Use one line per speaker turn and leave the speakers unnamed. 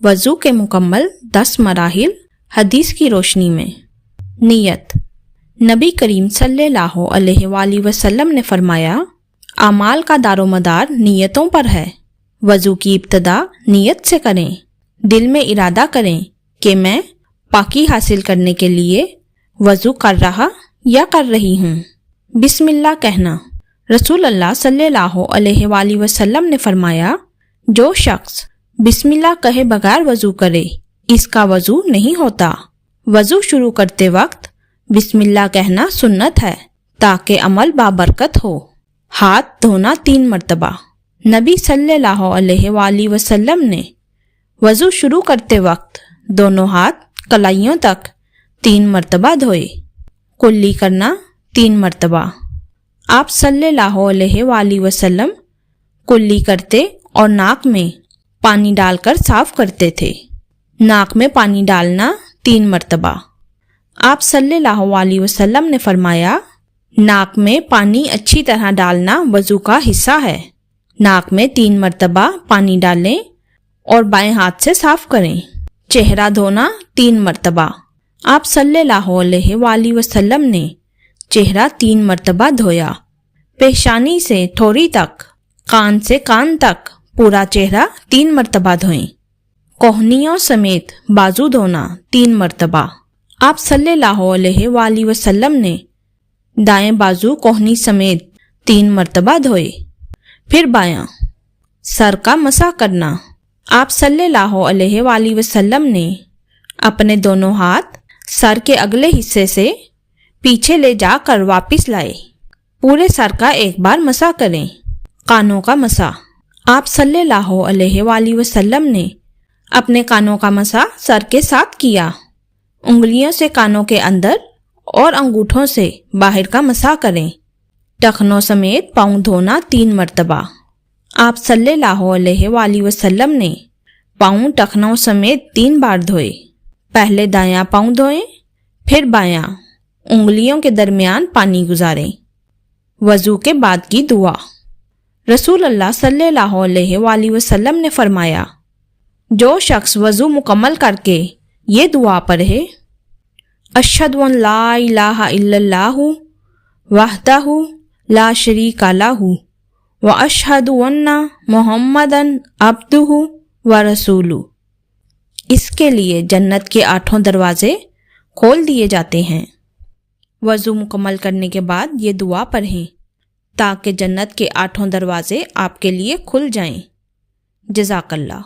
وضو کے مکمل 10 مراحل حدیث کی روشنی میں۔ نیت۔ نبی کریم صلی اللہ علیہ وآلہ وسلم نے فرمایا، اعمال کا دار و مدار نیتوں پر ہے۔ وضو کی ابتدا نیت سے کریں۔ دل میں ارادہ کریں کہ میں پاکی حاصل کرنے کے لیے وضو کر رہا یا کر رہی ہوں۔ بسم اللہ کہنا۔ رسول اللہ صلی اللہ علیہ وآلہ وسلم نے فرمایا، جو شخص بسم اللہ کہے بغیر وضو کرے اس کا وضو نہیں ہوتا۔ وضو شروع کرتے وقت بسم اللہ کہنا سنت ہے تاکہ عمل بابرکت ہو۔ ہاتھ دھونا 3 مرتبہ۔ نبی صلی اللہ علیہ وآلہ وسلم نے وضو شروع کرتے وقت دونوں ہاتھ کلائیوں تک 3 مرتبہ دھوئے۔ کلی کرنا 3 مرتبہ۔ آپ صلی اللہ علیہ وآلہ وسلم کلی کرتے اور ناک میں پانی ڈال کر صاف کرتے تھے۔ ناک میں پانی ڈالنا 3 مرتبہ۔ آپ صلی اللہ علیہ وسلم نے فرمایا، ناک میں پانی اچھی طرح ڈالنا وضو کا حصہ ہے۔ ناک میں 3 مرتبہ پانی ڈالیں اور بائیں ہاتھ سے صاف کریں۔ چہرہ دھونا 3 مرتبہ۔ آپ صلی اللہ علیہ وآلہ وسلم نے چہرہ 3 مرتبہ دھویا۔ پیشانی سے تھوڑی تک، کان سے کان تک پورا چہرہ 3 مرتبہ دھوئیں۔ کوہنیوں سمیت بازو دھونا 3 مرتبہ۔ آپ صلی اللہ علیہ وآلہ وسلم نے دائیں بازو کوہنی سمیت 3 مرتبہ دھوئے۔ پھر بایاں۔ سر کا مسح کرنا۔ آپ صلی اللہ علیہ وآلہ وسلم نے اپنے دونوں ہاتھ سر کے اگلے حصے سے پیچھے لے جا کر واپس لائے۔ پورے سر کا ایک بار مسح کریں۔ کانوں کا مسح۔ آپ صلی اللہ علیہ وآلہ وسلم نے اپنے کانوں کا مسح سر کے ساتھ کیا۔ انگلیوں سے کانوں کے اندر اور انگوٹھوں سے باہر کا مسح کریں۔ ٹخنوں سمیت پاؤں دھونا 3 مرتبہ۔ آپ صلی اللہ علیہ وآلہ وسلم نے پاؤں ٹخنوں سمیت 3 بار دھوئے۔ پہلے دایاں پاؤں دھوئیں، پھر بایاں۔ انگلیوں کے درمیان پانی گزاریں۔ وضو کے بعد کی دعا۔ رسول اللہ صلی اللہ علیہ وآلہ وسلم نے فرمایا، جو شخص وضو مکمل کر کے یہ دعا پڑھے، اشہد ان لا الہ الا اللہ وحدہ لا شریک لہ واشہد ان محمدا عبدہ ورسولہ، اس کے لیے جنت کے 8 دروازے کھول دیے جاتے ہیں۔ وضو مکمل کرنے کے بعد یہ دعا پڑھیں تاکہ جنت کے 8 دروازے آپ کے لیے کھل جائیں۔ جزاک اللہ۔